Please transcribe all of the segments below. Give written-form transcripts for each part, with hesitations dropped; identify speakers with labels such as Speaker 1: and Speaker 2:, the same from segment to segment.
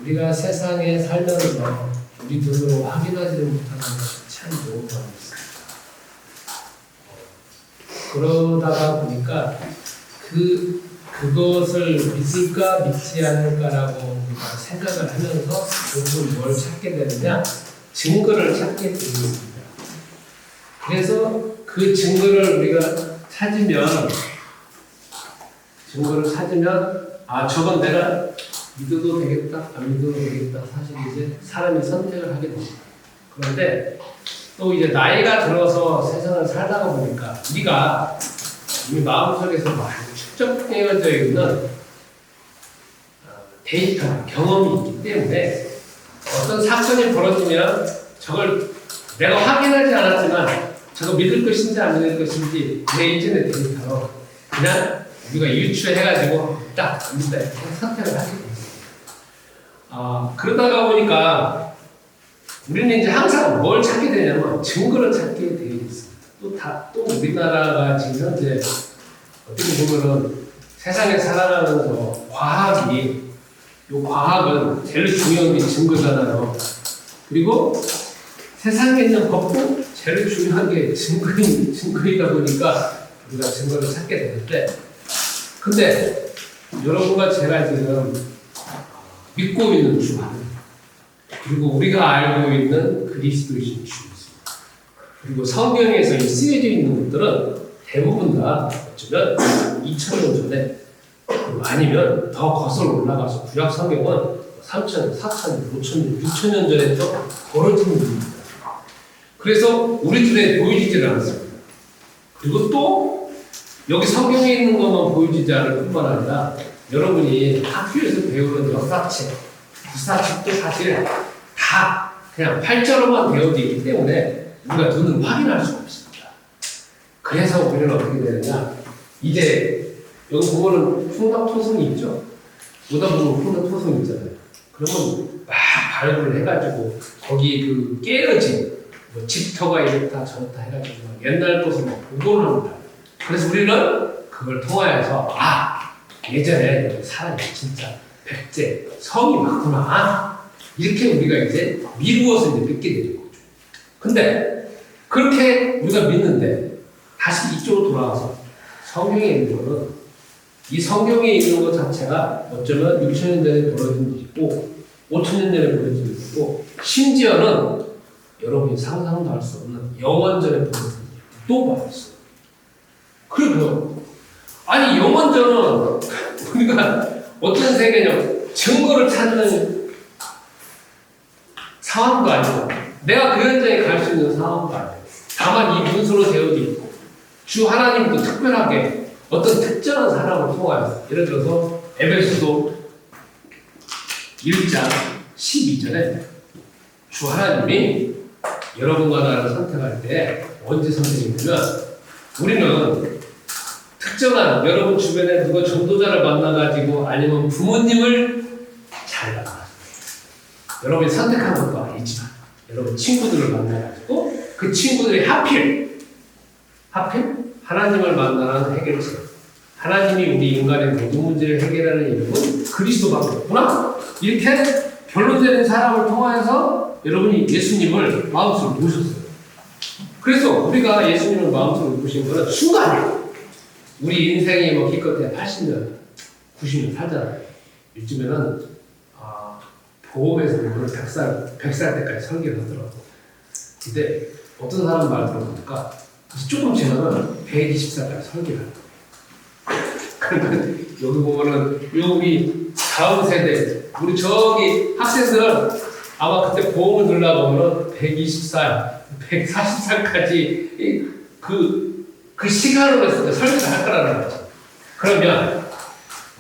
Speaker 1: 우리가 세상에 살면서 우리 눈으로 확인하지를 못하는 것이 참 너무 많습니다. 그러다가 보니까 그것을 믿을까 믿지 않을까라고 우리가 생각을 하면서 결국 뭘 찾게 되느냐? 증거를 찾게 됩니다. 그래서 그 증거를 우리가 찾으면 저건 내가 믿어도 되겠다, 안 믿어도 되겠다. 사실 이제 사람이 선택을 하게 됩니다. 그런데 또 이제 나이가 들어서 세상을 살다가 보니까 우리가 우리 마음속에서 많이 축적되어져 있는 데이터, 경험이 있기 때문에 어떤 사건이 벌어지면 저걸 내가 확인하지 않았지만 저거 믿을 것인지 안 믿을 것인지 내 인터넷 데이터로 그냥 우리가 유추해가지고 딱 믿다 이렇게 선택을 하게 됩니다. 그러다가 보니까 우리는 이제 항상 뭘 찾게 되냐면 증거를 찾게 되어 있습니다. 또 우리나라가 지금 현재 어떻게 보면은 세상에 살아가면서 과학은 제일 중요한 게 증거잖아요. 그리고 세상에 있는 법도 제일 중요한 게 증거이다 보니까 우리가 증거를 찾게 되는데, 근데 여러분과 제가 지금 믿고 있는 주 하나님, 그리고 우리가 알고 있는 그리스도이신 주, 그리고 성경에서 쓰여져 있는 것들은 대부분 다 어쩌면 2000년 전에 아니면 더 거슬러 올라가서 구약 성경은 3000, 4000, 5000, 6000년 전에 또 벌어진 일입니다. 그래서 우리 눈에 보이지를 않습니다. 그리고 또 여기 성경에 있는 것만 보이지 않을 뿐만 아니라 여러분이 학교에서 배우는 역사책, 부사책도 사실 다 그냥 팔자로만 되어져 있기 때문에 우리가 눈은 확인할 수가 없습니다. 그래서 우리는 어떻게 되느냐? 이제 여기 보면은 풍납토성이 있죠? 오다 보면 풍납토성 있잖아요. 그러면 막 발굴을 해가지고 거기 그 깨어진 뭐 집터가 이렇다 저렇다 해가지고 옛날 것을 막 복원을 합니다. 그래서 우리는 그걸 통하여서 예전에 여기 사람이 진짜 백제 성이 많구나 이렇게 우리가 이제 미루어서 이제 믿게 되는 거죠. 근데 그렇게 우리가 믿는데 다시 이쪽으로 돌아와서 성경에 있는 거는 이 성경에 있는 것 자체가 어쩌면 6000년 전에 벌어진 일이고 5000년 전에 벌어진 일이고 심지어는 여러분이 상상도 할 수 없는 영원전에 벌어진 일도 벌었어요. 그리고 영원전은 우리가 어떤 세계냐면 증거를 찾는 상황도 아니고 내가 그 현장에 갈 수 있는 상황도 아니에요. 다만 이 문서로 되어져 있고 주 하나님도 특별하게 어떤 특정한 사람을 통하여서 예를 들어서 에베소서 1장 12절에 주 하나님이 여러분과 나를 선택할 때 언제 선택했냐면 우리는 특정한 여러분 주변에 누가 전도자를 만나가지고 아니면 부모님을 잘 만나가지고 여러분이 선택한 것도 아니지만 여러분 친구들을 만나가지고 그 친구들이 하필 하나님을 만나는 해결책, 하나님이 우리 인간의 모든 문제를 해결하는 이름은 그리스도밖에 없구나 이렇게 결론되는 사람을 통하여서 여러분이 예수님을 마음속으로 모셨어요. 그래서 우리가 예수님을 마음속으로 모신 거는 순간이에요. 우리 인생이 뭐 기껏해 80년, 90년 살잖아요. 요즘에는 보험에서 보면 100살 때까지 설계를 하더라고. 근데 어떤 사람 말 들어보니까 조금 지나면 120살까지 설계를 하더라고. 그러면 여기 보면은 여기 다음 세대 우리 저기 학생들은 아마 그때 보험을 들으려고 하면 120살, 140살까지 그 시간으로 했을 때 설계를 할 거라는 거죠. 그러면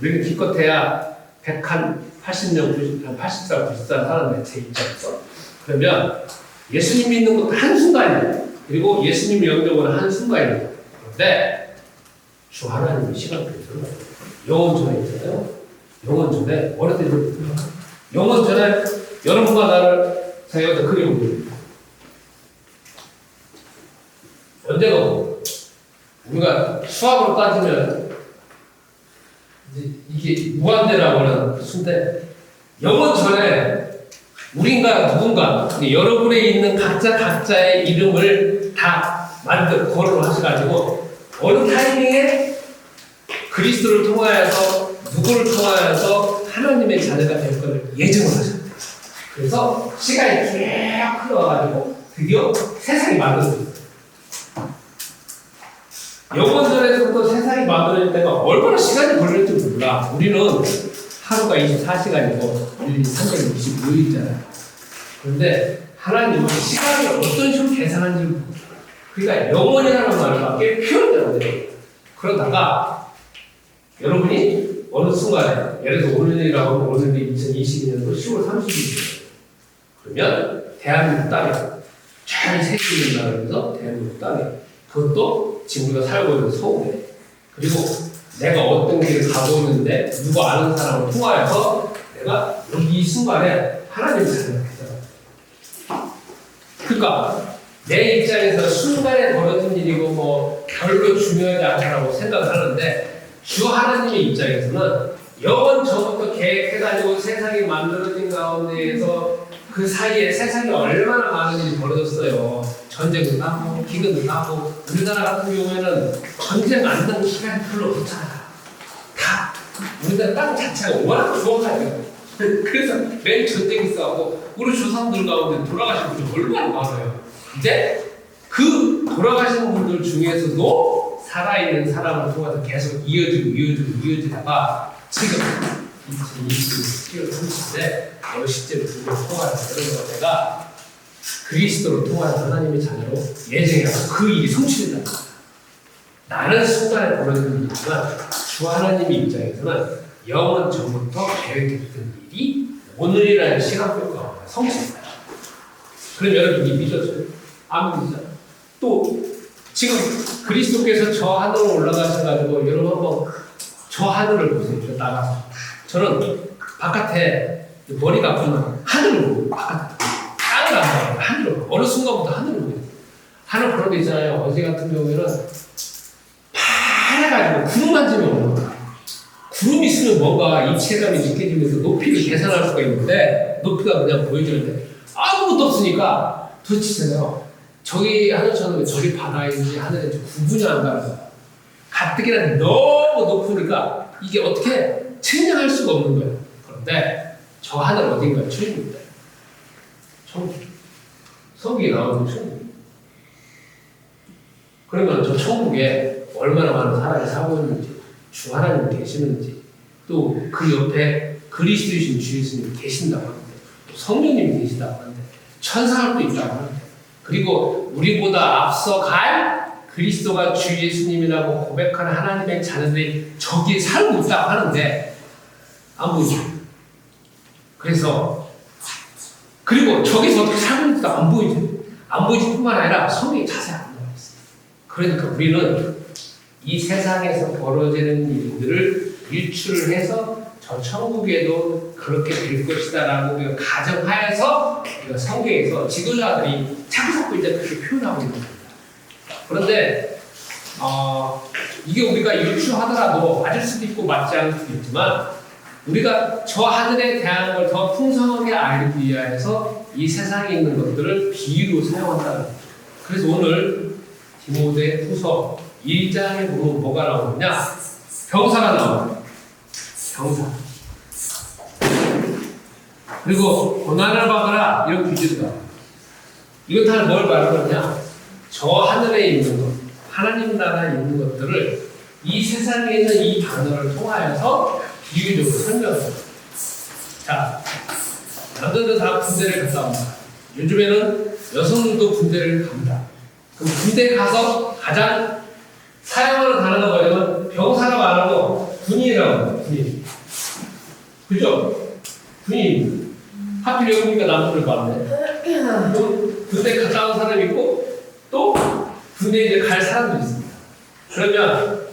Speaker 1: 우리는 기껏해야 180년, 80살, 90살 사는 제 입장에서 그러면 예수님 믿는 것도 한순간이에요. 그리고 예수님 영접은 한순간이에요. 그런데 주 하나님의 시간표에서는 영원전에 있잖아요. 영원전에 어느 때도 영원전에 여러분과 나를 자기가 그려봅니다. 언제가 우리가 수학으로 따지면 이제 이게 무한대라고 하는 순대. 영원 전에 우린가 누군가 여러분에 있는 각자의 이름을 다 거론을 하셔가지고 어느 타이밍에 그리스도를 통하여서 누구를 통하여서 하나님의 자녀가 될 것을 예정을 하셨대요. 그래서 시간이 쭉 흘러가지고 드디어 세상이 만들어졌어요. 영원전에서부터 세상이 만들어질 때가 얼마나 시간이 걸릴지 몰라. 우리는 하루가 24시간이고 1년 365일이잖아요. 그런데 하나님은 시간을 어떤 식으로 계산하는지 모르고, 그러니까 영원이라는 말밖에 표현이 안 돼요. 그러다가 여러분이 어느 순간에, 예를 들어 오늘이라고 하면 오늘이 2022년도 10월 30일이에요. 그러면 대한민국 땅에 잘 새기는 나라에서 대한민국 땅에, 그것도 지금 우리가 살고 있는 서울에, 그리고 내가 어떤 길을 가고 있는데 누구 아는 사람을 통하여서 내가 여기 이 순간에 하나님의 자녀가 되잖아. 그러니까 내 입장에서 순간에 벌어진 일이고 뭐 별로 중요하지 않다라고 생각을 하는데, 주 하나님의 입장에서는 영원 전부터 계획해가지고 세상이 만들어진 가운데에서 그 사이에 세상에 얼마나 많은 일이 벌어졌어요. 전쟁도 나고 기근도 나고, 우리나라 같은 경우에는 전쟁 안 나는 시간이 별로 없잖아요. 다 우리나라 땅 자체가 워낙 좋아가지고 그래서 매일 전쟁이 싸우고 우리 조상들 가운데 돌아가신 분이 얼마나 많아요. 근데 그 돌아가신 분들 중에서도 살아있는 사람을 통해서 계속 이어지다가 지금 2020년 7월 30일에 어느 시점에 통화해서 그래서 내가 그리스도를 통한 하나님의 자녀로 예정해서 그 일이 성취된다. 나는 순간에 벌어지는 일이지만 주 하나님의 입장에서는 영원 전부터 계획했던 일이 오늘이라는 시간표 가운데 성취된다. 그럼 여러분이 믿어줘요? 안 믿잖아. 또 지금 그리스도께서 저 하늘로 올라가셔가지고 여러분 한번 저 하늘을 보세요. 저 나가서 저는 바깥에 머리가 아프면 하늘을 보고 바깥에 땅을 안 봐요. 하늘을 어느 순간부터 하늘을 보고 하늘 그런 데 있잖아요. 어제 같은 경우에는 파래가지고 구름 한 점이 없는 거야. 구름이 있으면 뭔가 입체감이 느껴지면서 높이를 계산할 수가 있는데 높이가 그냥 보여지는데 아무것도 없으니까 도대체잖아요. 저기 하늘처럼 왜 저기 바다인지 하늘인지 구분이 안 가는 거야. 가뜩이나 너무 높으니까 이게 어떻게 측량할 수가 없는 거예요. 그런데 저 하늘 어딘가에 천국입니다. 천국. 성경에 나오는 천국. 그러면 저 천국에 얼마나 많은 사람이 살고 있는지, 주 하나님이 계시는지, 또 그 옆에 그리스도이신 주 예수님이 계신다고 하는데, 또 성령님이 계시다고 하는데, 천사들도 있다고 하는데, 그리고 우리보다 앞서 갈 그리스도가 주 예수님이라고 고백하는 하나님의 자녀들이 저기에 살고 있다고 하는데 안 보이죠. 그래서 그리고 저기서 어떻게 살고 있는지도 안 보이죠. 안 보이지 뿐만 아니라 성경이 자세히 안 나와 있어요. 그러니까 우리는 이 세상에서 벌어지는 일들을 일출을 해서 저 천국에도 그렇게 될 것이다라고 우리가 가정하여서 우리가 성경에서 지도자들이 자꾸 이제 그렇게 표현하고 있는 겁니다. 그런데 이게 우리가 일출하더라도 맞을 수도 있고 맞지 않을 수도 있지만 우리가 저 하늘에 대한 걸 더 풍성하게 알기 위해서 이 세상에 있는 것들을 비유로 사용한다는 거죠. 그래서 오늘 디모데 후서 1장에 보면 뭐가 나오느냐? 병사가 나와요. 병사. 그리고 고난을 받아라 이런 비유가. 이것 다 뭘 말하는 거냐? 저 하늘에 있는 것, 하나님 나라에 있는 것들을 이 세상에 있는 이 단어를 통하여서 비유적으로 설명합니다. 자, 남자들 다 군대를 갔다 옵니다. 요즘에는 여성들도 군대를 갑니다. 그럼 군대 가서 가장 사용하는 단어가 뭐냐면 병사라고 안 하고 군인이라고 합니다. 군인. 그죠? 군인. 하필 여기니까 남자들 가네. 또 군대 갔다 온 사람이 있고 또 군대에 이제 갈 사람도 있습니다. 그러면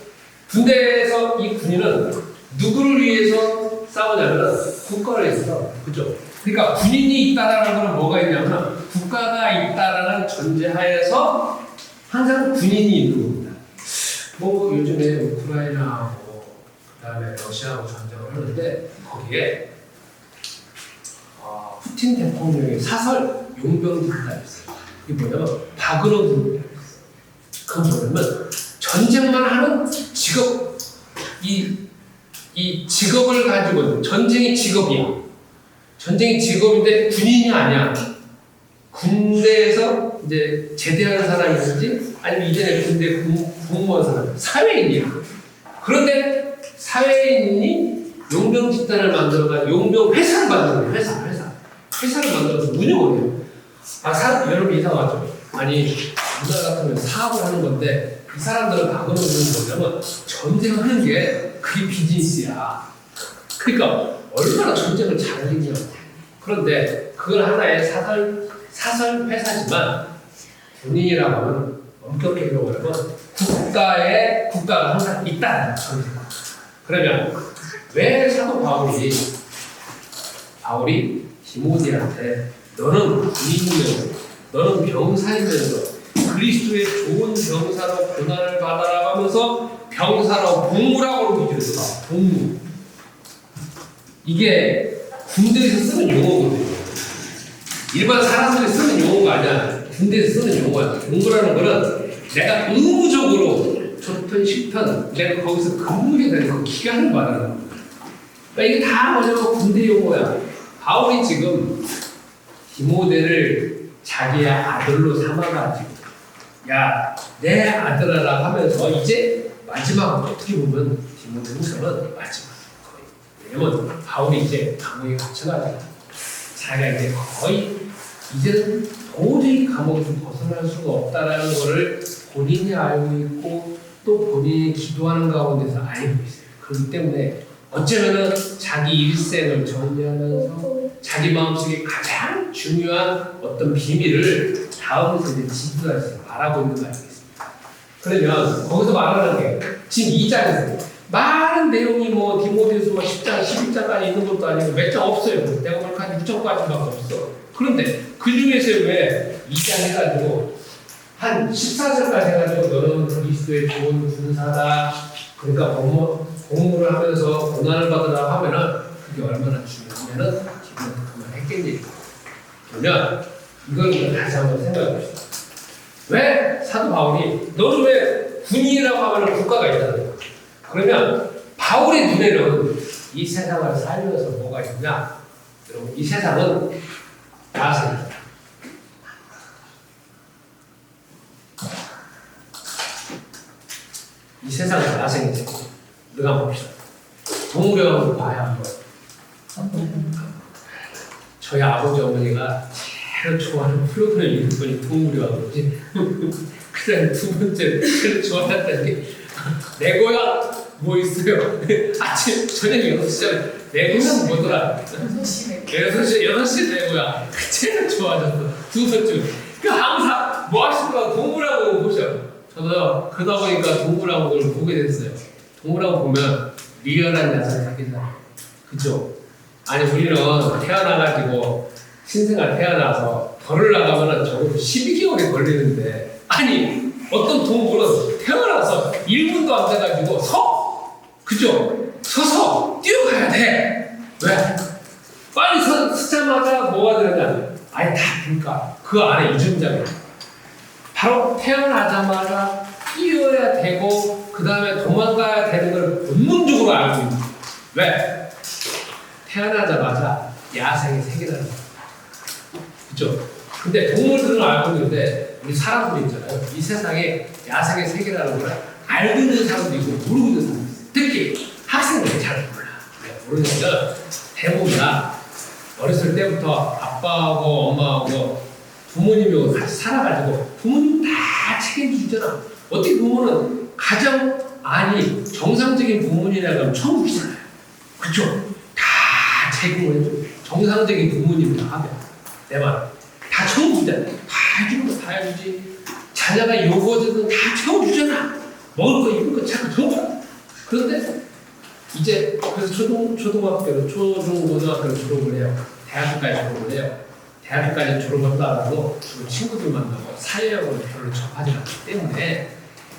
Speaker 1: 군대에서 이 군인은 누구를 위해서 싸우냐면 국가를 위해서 싸워요. 그죠? 그러니까 군인이 있다라는 건 뭐가 있냐면 국가가 있다라는 전제하에서 항상 군인이 있는 겁니다. 뭐 요즘에 우크라이나 그다음에 러시아하고 전쟁을 하는데 거기에 푸틴 대통령의 사설 용병들이 있어요. 이게 뭐냐면 바그너 그룹이라고 있어요. 그건 뭐냐면 전쟁만 하는 직업, 이 직업을 가지고 전쟁이 직업이야. 전쟁이 직업인데 군인이 아니야. 군대에서 이제 제대하는 사람이든지 아니면 이전에 군대 복무한 사람, 사회인이야. 그런데 사회인이 용병 집단을 만들어가지고 용병 회사를 만드는 거야. 회사를 만들어서 운영을 해요. 여러분 이상하죠? 아니 우리나라 같으면 사업을 하는 건데 이 사람들은 과거는 뭐냐면 전쟁하는 게 그게 비즈니스야. 그러니까 얼마나 전쟁을 잘하겠냐고. 그런데 그건 하나의 사설 회사지만 군인이라고 하면 엄격하게 말하면 국가가 항상 있다는 거죠. 그러면 왜 사도 바울이 디모데한테 너는 군인이면서 너는 병사이면서 그리스도의 좋은 병사로 고난을 받아라 하면서 병사로 복무라고 기술했어. 복무. 이게 군대에서 쓰는 용어거든요. 일반 사람들이 쓰는 용어가 아니야. 군대에서 쓰는 용어야. 복무라는 거는 내가 의무적으로 좋든 싫든 내가 거기서 근무하게 되는 그 기간을 말하는 거야. 그러니까 이게 다 뭐냐면 군대 용어야. 바울이 지금 디모데를 자기의 아들로 삼아가지고 야, 내 아들아라 하면서 이제 마지막 어떻게 보면 디모데 후서는 마지막 거의. 왜냐면 바울이 이제 감옥에 갇혀가지고 자기가 이제 거의 이제는 도저히 감옥에서 벗어날 수가 없다라는 거를 본인이 알고 있고 또 본인이 기도하는 가운데서 알고 있어요. 그렇기 때문에 어쩌면은 자기 일생을 정리하면서 자기 마음속에 가장 중요한 어떤 비밀을 다음에서 이제 지도해서 말하고 있는 거 아니겠습니까? 그러면 거기서 말하는 게 지금 2장에서 많은 내용이 뭐 디모데후서 10장, 11장까지 있는 것도 아니고 몇 장 없어요. 내가 보니까 한 6장까지밖에 없어. 그런데 그 중에서 왜 2장 해가지고 한 14절까지 해가지고 너는 그리스도의 좋은 군사다. 그러니까 복무를 하면서 고난을 받으라 하면은 그게 얼마나 중요하면은 기도는 그만했겠니? 그러면 이걸 다시 한번 생각해 봅시다. 왜 사도 바울이 너는 왜 군인이라고 하면 국가가 있다는 거야? 그러면 바울의 눈에는 이 세상을 살면서 뭐가 있냐? 여러분 이 세상은 야생이다. 이 세상은 야생이지. 우리가 봅시다. 동물원을 봐야 한번. 저희 아버지 어머니가 제일 좋아하는 프로그램 이름이 동물원이지. 그다음 두 번째 제일 좋아했던 게 내 고향 뭐 있어요? 아침 저녁 6시에 내 고향 뭐더라? 6시 내 고향. 제일 좋아졌어. 두 번째. 그 항상 뭐 하실까 동물원을 보셔. 저도 그러다 보니까 동물원을 보게 됐어요. 동물원 보면 리얼한 야생을 하겠잖아요. 그죠? 아니 우리는 태어나가지고 신생아 태어나서 벌을 나가면 적어도 12개월이 걸리는데 아니 어떤 동물은 태어나서 1분도 안 돼가지고 그죠? 서서 뛰어가야 돼. 왜? 빨리 서자마자 뭐가 되느냐? 아니 다 보니까 그 안에 유전자가 바로 태어나자마자 뛰어야 되고 그 다음에 도망가야 되는 걸 본능적으로 알고 있는 거예요. 왜? 태어나자마자 야생의 세계라는 거예요. 그죠? 근데 동물들은 알고 있는데 우리 사람들이 있잖아요. 이 세상에 야생의 세계라는 걸 알고 있는 사람도 있고 모르고 있는 사람도 있어요. 특히 학생들이 잘 몰라. 모르니까 대부분 어렸을 때부터 아빠하고 엄마하고 부모님하고 같이 살아가지고 부모님 다 책임지잖아. 어떻게 보면은 가장 정상적인 부모님이라고 하면 천국이잖아요. 그쵸? 다 책임을 해줘. 정상적인 부모님이라 하면 내 말. 다 천국이잖아. 다 해주는 거 다 해주지. 자녀가 요거든 다 채워주잖아. 먹을 거 입을 거 자꾸 전부. 그런데 이제 그래서 초등학교로 초중고등학교로 졸업을 해요. 대학교까지 졸업을 해요. 대학교까지 졸업을 하고 주로 친구들 만나고 사회하고는 별로 접하지 않기 때문에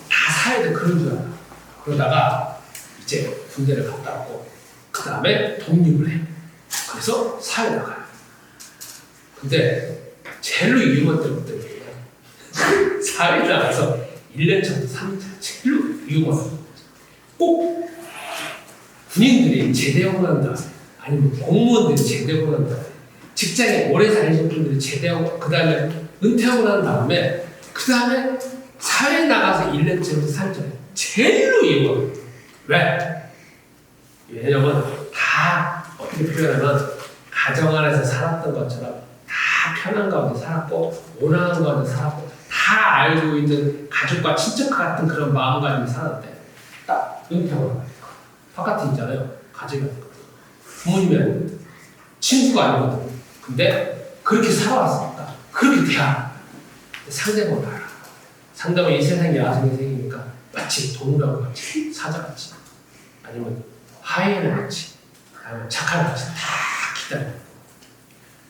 Speaker 1: 다 사회도 그런 줄 알아. 그러다가 이제 군대를 갔다 오고 그 다음에 독립을 해. 그래서 사회 나가요. 근데 제일로 위험한 때부터 사회 나가서 1년 정도 사는 게 제일로 위험한 거죠. 꼭 군인들이 제대하고 난다, 아니면 공무원들이 제대하고 난다, 직장에 오래 다니신 분들이 제대하고 그 다음에 은퇴하고 난 다음에 그 다음에 사회에 나가서 1년 정도 살 때 제일로 위험해요. 왜? 왜냐면 다 어떻게 표현하면 가정 안에서 살았던 것처럼 다 편한 가운데 살았고 온화한 가운데 살았고 다 알고 있는 가족과 친척 같은 그런 마음가짐이 살았는데 딱 은퇴하고 나요. 바깥에 있잖아요. 가족이 아니고 부모님이 친구가 아니거든. 근데 그렇게 살아왔으니까 그렇게 돼야 상대방을 알아. 상대방이 이 세상에 야생이 생기니까 마치 동물하고 같이 사자같이 아니면 하이에나 같이 아니면 착한 같이 다 기다려.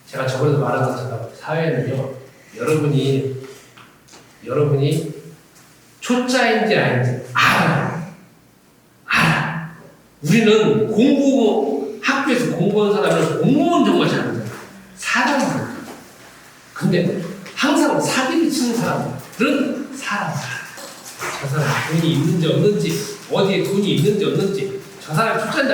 Speaker 1: 제가 저번에도 말한 것처럼 사회는요, 여러분이 초짜인지 아닌지 알아. 우리는 학교에서 공부한 사람은 공무원 정말 잘하잖아. 사람들. 근데 항상 사기를 치는 사람들은 사람. 저 사람 돈이 있는지 없는지, 어디에 돈이 있는지 없는지, 저 사람 초짜인지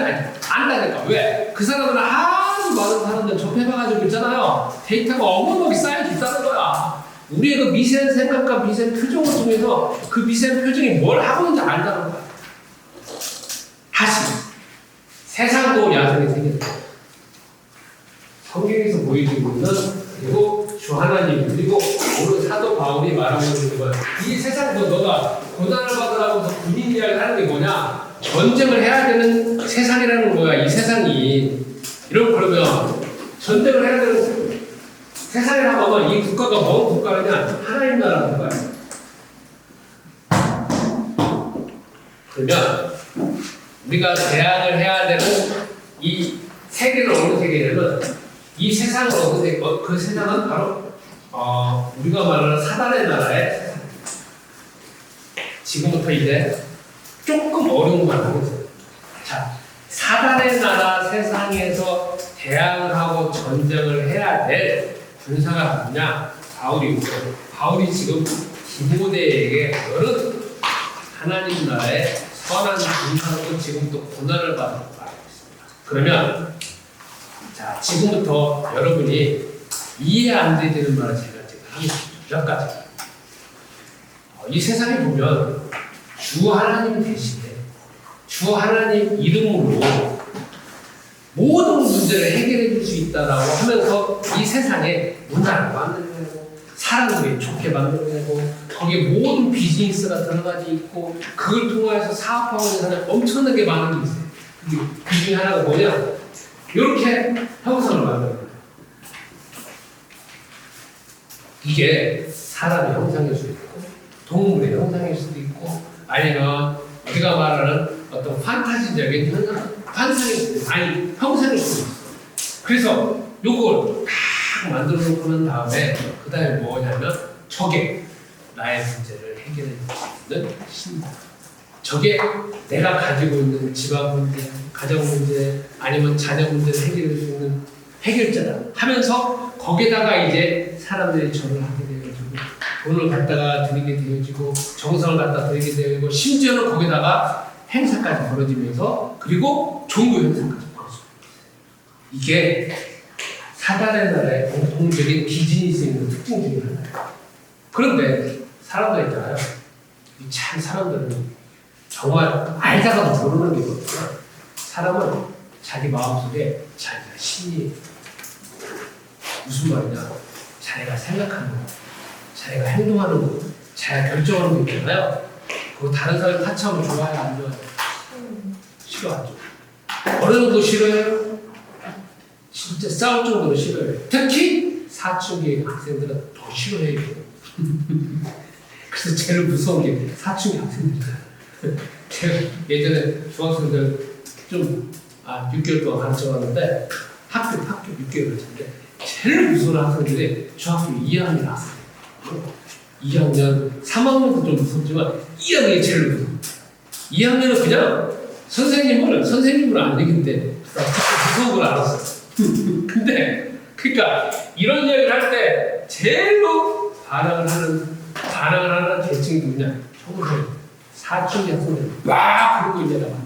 Speaker 1: 안다니까. 왜? 그 사람은 아주 많은 사람들 접해봐가지고 있잖아요. 데이터가 어마어마하게 쌓여져 있다는 거야. 우리의 그 미세한 생각과 미세한 표정을 통해서 그 미세한 표정이 뭘 하고 있는지 안다는 거야. 다시 세상도 야생이 생겼다. 성경에서 보여주고 있는 그리고 주 하나님 그리고 오늘 사도 바울이 말하고 있는 건 이 세상도 너가 고난을 받으라고 해서 군인 이야기를 하는 게 뭐냐? 전쟁을 해야 되는 세상이라는 거야. 이 세상이 그러면 전쟁을 해야 되는 세상이라고 하면 이 국가가 뭔 국가냐? 하나님 나라는 거야. 그러면 우리가 대항을 해야 되는 이 세계는 어느 세계냐면 이 세상은 어느 세계? 그 세상은 바로 우리가 말하는 사단의 나라의 세상. 지금부터 이제 조금 어려운 말 하겠습니다. 자, 사단의 나라 세상에서 대항을 하고 전쟁을 해야 될 군사가 누구냐? 바울이 지금 디모데에게 너는 하나님 나라의 선한 군사로 지금부터 고난을 받는 거 알고 있습니다. 그러면 자, 지금부터 여러분이 이해 안 되는 말을 제가 하겠습니다. 몇 가지. 이 세상에 보면 주 하나님 대신에 주 하나님 이름으로 모든 문제를 해결해 줄 수 있다라고 하면서 이 세상에 문화를 만들어내고 사람들이 좋게 만들어내고 거기에 모든 비즈니스가 들어가 있고 그걸 통해서 사업하고 있는 사람이 엄청나게 많은 게 있어요. 그 중에 하나가 뭐냐? 이렇게 형상을 만들어요. 이게 사람의 형상일 수도 있고 동물의 형상일 수도 있고 아니면 우리가 말하는 어떤 판타지적인 환상일 수도 있고 아니 형상일 수도 있어. 그래서 요걸 딱 만들어 놓고 난 다음에 그 다음에 뭐냐면 저게 나의 문제를 해결해 줄 수 있는 힘이다. 저게 내가 가지고 있는 집안 문제, 가정 문제, 아니면 자녀 문제를 해결해 줄 수 있는 해결자다 하면서 거기다가 이제 사람들이 절을 하게 되어지고 돈을 갖다가 드리게 되어지고 정성을 갖다 드리게 되어지고 심지어는 거기다가 행사까지 벌어지면서 그리고 종교 행사까지 벌어지고 이게 사단의 나라의 공통적인 비즈니스 있는 특징 중에 하나예요. 그런데 사람들 있잖아요. 참 사람들은 정말 알다가도 모르는 게 있거든요. 사람은 자기 마음속에 자기가 신이 무슨 말이냐? 자기가 생각하는 거, 자기가 행동하는 거, 자기가 결정하는 거 있잖아요. 그거 다른 사람이 같이 하면 좋아요, 안 좋아요? 싫어하죠. 어느 정도 싫어해요? 진짜 싸울 정도로 싫어해요. 특히 사춘기 학생들은 더 싫어해요. 그래서 제일 무서운 게 사춘기 학생들이잖아요. 제가 예전에 중학생들 좀 6개월 동안 가르쳐봤는데 학교 6개월 가르쳤는데 제일 무서운 학생들이 중학교 2학년 학생. 2학년, 3학년도 좀 무섭지만 2학년이 제일 무서워. 2학년은 그냥 선생님은 안 되겠대. 무서운 걸 알았어. 근데 그러니까 이런 얘기를 할 때 제일로 반항을 하는 계층이 누구냐? 청소년, 사춘기 학생들 막 그러고 있냐고.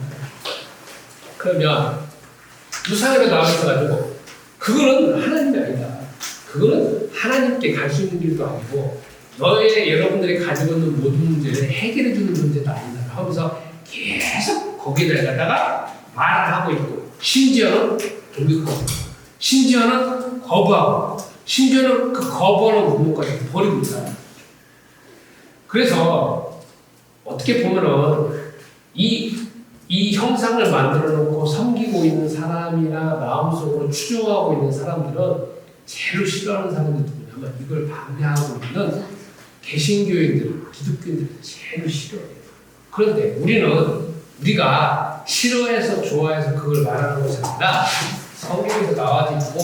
Speaker 1: 그러면 유상에도 나와 있어가지고 그거는 하나님이 아니다. 그거는 하나님께 갈 수 있는 길도 아니고 여러분들이 가지고 있는 모든 문제를 해결해 주는 문제도 아니다 하면서 계속 거기에 갖다가 말을 하고 있고 심지어는 공격하고 심지어는 거부하고 심지어는 그 거부하는 부분까지 버리고 있다. 그래서 어떻게 보면은 이 형상을 만들어 놓고 섬기고 있는 사람이나 마음속으로 추종하고 있는 사람들은 제일 싫어하는 사람들이 누구냐면 이걸 반대하고 있는 개신교인들, 기독교인들이 제일 싫어해요. 그런데 우리가 싫어해서 좋아해서 그걸 말하는 것이 아니라 성경에서 나와 있고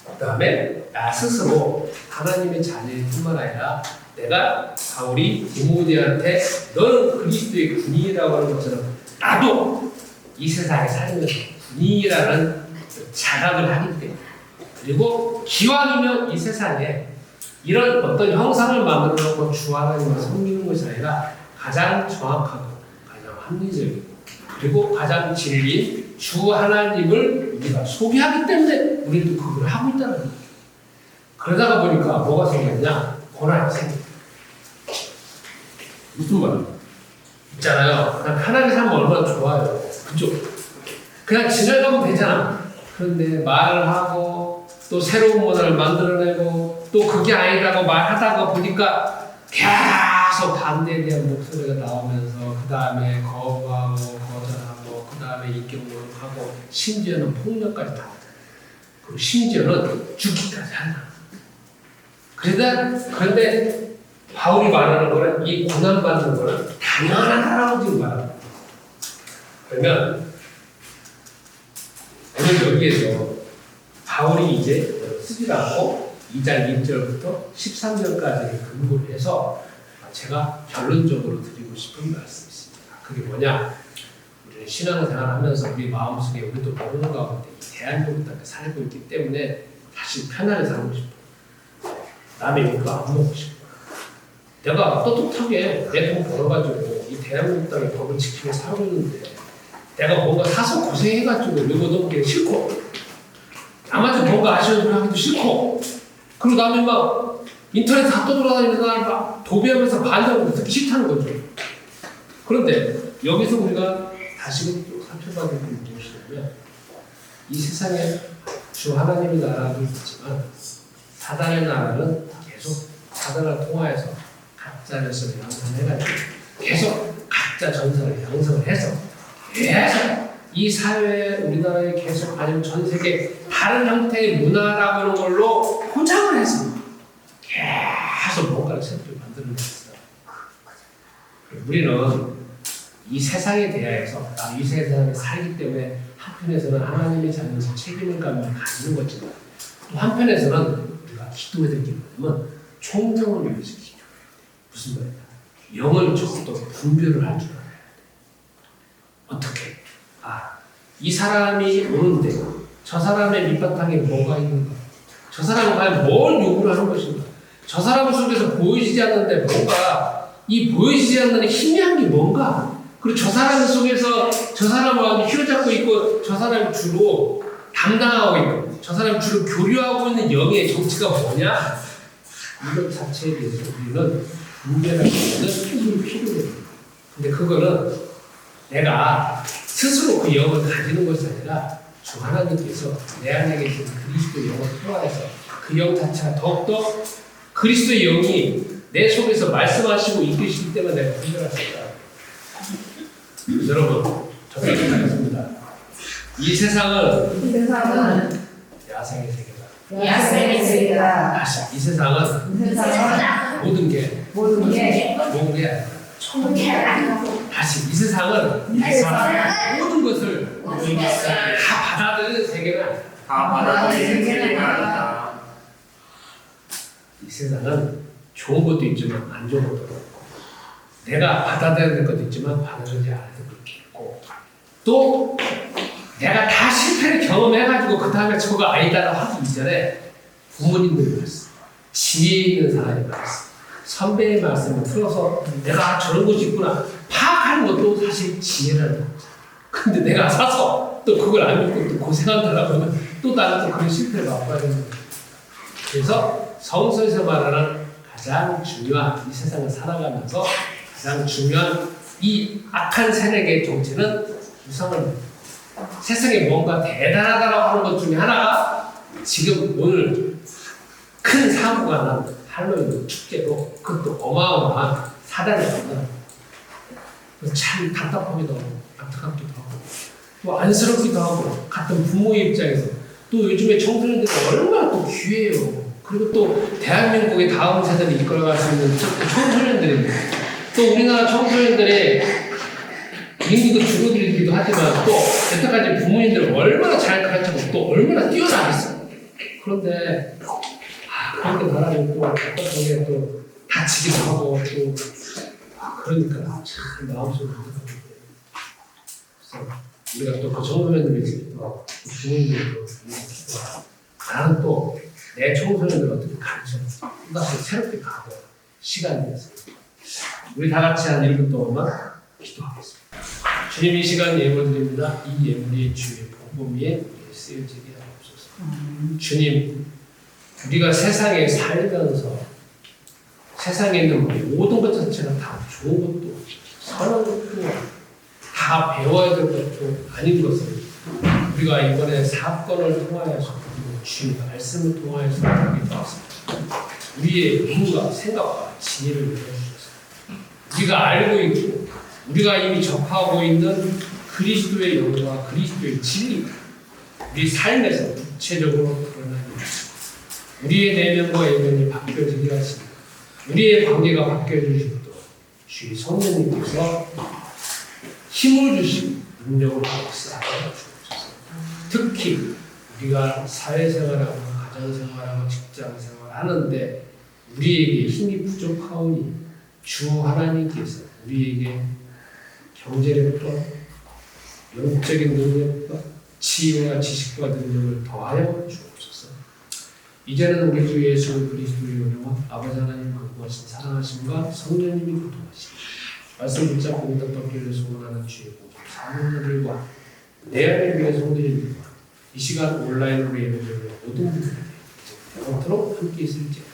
Speaker 1: 그 다음에 나 스스로 하나님의 자녀일 뿐만 아니라 내가 바울이 디모데한테 너는 그리스도의 군인이라고 하는 것처럼 나도 이 세상에 살면서 군인이라는 자각을 하기 때문에 그리고 기왕이면 이 세상에 이런 어떤 형상을 만들어 놓고 주 하나님을 섬기는 것이 아니라 가장 정확하고 가장 합리적이고 그리고 가장 진리인 주 하나님을 우리가 소개하기 때문에 우리도 그걸 하고 있다는 거예요. 그러다가 보니까 뭐가 생겼냐? 고난이 생겨. 무슨 말이야? 있잖아요. 그냥 편하게 살면 얼마나 좋아요. 그죠? 그냥 지나가면 되잖아. 그런데 말을 하고 또 새로운 문화를 만들어내고 또 그게 아니라고 말하다가 보니까 계속 반대에 대한 목소리가 나오면서 그 다음에 거부하고 거절하고 그 다음에 인격모독하고 심지어는 폭력까지 다 하잖아요. 그리고 심지어는 죽기까지 한다. 그런데 바울이 말하는 거는 이 고난받는 거는 당연하다라고 지금 말합니다. 그러면 오늘 여기에서 바울이 이제 쓰지 않고 2장 1절부터 13절까지 근거를 해서 제가 결론적으로 드리고 싶은 말씀이 있습니다. 그게 뭐냐? 우리는 신앙생활 하면서 우리 마음속에 우리도 모르는 가운데 이 대한민국 땅에 살고 있기 때문에 다시 편하게 살고 싶어. 남의 욕도 안 먹고 싶어. 내가 떳떳하게 내 돈 벌어가지고 이 대한민국 땅에 법을 지키며 살고 있는데 내가 뭔가 사서 고생해가지고 이거 넘기기 싫고 남한테 뭔가 아쉬운 소리 하기도 싫고 그리고 남이 막 인터넷 다 떠돌아다니면서 막 도배하면서 반대하고 듣기 싫다는 거죠. 그런데 여기서 우리가 다시금 또 살펴봐야 될 게 무엇이냐면 이 세상에 주 하나님의 나라도 있지만 사단의 나라는 계속 사단을 통하여서 가짜 전설을 양성해가지고 계속 가짜 전설을 양성을 해서 계속 이 사회에 우리나라에 계속 아니면 전 세계 다른 형태의 문화라고 하는 걸로 포장을 해서 계속 뭔가를 새롭게 만드는 것이다. 우리는 이 세상에 대하여서 이 세상에 살기 때문에 한편에서는 하나님의 자녀에서 책임감을 가지는 거지만 또 한편에서는 우리가 기도해야 될 게 뭐냐면 총명을 위해서 기도해야 돼. 무슨 말이야? 영을 조금 더 분별을 할 줄 알아야 돼. 어떻게? 이 사람이 오는데 저 사람의 밑바탕에 뭐가 있는가? 저 사람은 과연 뭘 요구를 하는 것인가? 저 사람 속에서 보여지지 않는데 뭔가 이 보여지지 않는 희미한 게 뭔가? 그리고 저 사람 속에서 저 사람과 휘어잡고 있고 저 사람이 주로 담당하고 있고 저 사람이 주로 교류하고 있는 영의 정체가 뭐냐? 이것 자체에 대해서 우리는 분별하는 힘이 필요해요. 근데 그거는 내가 스스로 그 영을 가지는 것이 아니라 주 하나님께서 내 안에 계신 그리스도의 영을 통하여서 그 영 자체가 더욱더 그리스도의 영이 내 속에서 말씀하시고 이끄시기 때문에 내가 분별할 수 있다. 여러분, 정말 부탁드립니다. 이 세상은 야생의 세계다.
Speaker 2: 야생의 세계다.
Speaker 1: 다시 이 세상은 모든 게 다시 이 세상은 모든 것을 다 받아들이는 세계가 아니다. 이 세상은 좋은 것도 있지만 안 좋은 것도 있고 내가 받아들여야 될 것도 있지만 받아들이지 않을 것도 있고 또 내가 다 실패를 경험해가지고 그 다음에 저거 아니다라고 하기 이전에 부모님들이 말씀, 지혜 있는 사람이 말씀, 선배의 말씀을 틀어서 내가 저런 것이 있구나 파악하는 것도 사실 지혜라는 거죠. 근데 내가 사서 또 그걸 안 믿고 또 고생한다라고 하면 또 나는 또 그런 실패를 맛봐야 되는 거죠. 그래서 성서에서 말하는 가장 중요한 이 세상을 살아가면서 가장 중요한 이 악한 세력의 정체는 우상을 세상에 뭔가 대단하다라고 하는 것 중에 하나가 지금 오늘 큰 사고가 난 할로윈 축제로 그것도 어마어마한 사단이 있다. 참 답답하기도 하고 안타깝기도 하고 또 안쓰럽기도 하고 같은 부모의 입장에서 또 요즘에 청소년들이 얼마나 또 귀해요. 그리고 또 대한민국의 다음 세대를 이끌어갈 수 있는 청소년들인데 또 우리나라 청소년들의 인구도 줄어들기도 하지만 또 여태까지 부모님들 얼마나 잘 가르치고 또 얼마나 뛰어나겠어요. 그런데 그렇게 나라를 또 어떤 점에 또 다치기도 하고 또 그러니까 참 마음속으로 그래서 우리가 또 그 청소년들을 위해서 또 부모님들도 나는 또 내 청소년들을 어떻게 가르쳐 또다시 새롭게 가고 시간이 돼서 우리 다 같이 한 1분 동안만 기도하겠습니다. 주님 이 시간 예물 드립니다. 이 예물이 주의 복음 위에 쓰여지게 하옵소서. 주님 우리가 세상에 살면서 세상에 있는 모든 것 자체가 다 좋은 것도 선한 것도 다 배워야 될 것도 아닌 것을 우리가 이번에 사건을 통하여서 주의 말씀을 통하여서 알게 되었습니다. 우리의 눈과 생각과 지혜를 열어주셔서 우리가 알고 있고 우리가 이미 접하고 있는 그리스도의 영과 그리스도의 진리가 우리 삶에서 구체적으로 드러나게 하시고 우리의 내면과 외면이 바뀌어지게 하시고 우리의 관계가 바뀌어지시도록 주의 성령님께서 힘을 주시고 능력을 역사하여 주옵소서. 특히 우리가 사회생활하고 가정생활하고 직장생활 하는데 우리에게 힘이 부족하오니 주 하나님께서 우리에게 경제력과 영적인 능력과 지혜와 지식과 능력을 더하여 주옵소서. 이제는 우리 주 예수 그리스도의 은혜와 아버지 하나님 거룩하신 사랑하심과 성령님이 교통하시고 말씀 붙잡고 믿었던 소원하는 주의 모든 사모님들과 내 안에 위해 성도님들과 이 시간 온라인으로 예배드리는 모든 분들에게 영원토록 함께 있을지어다.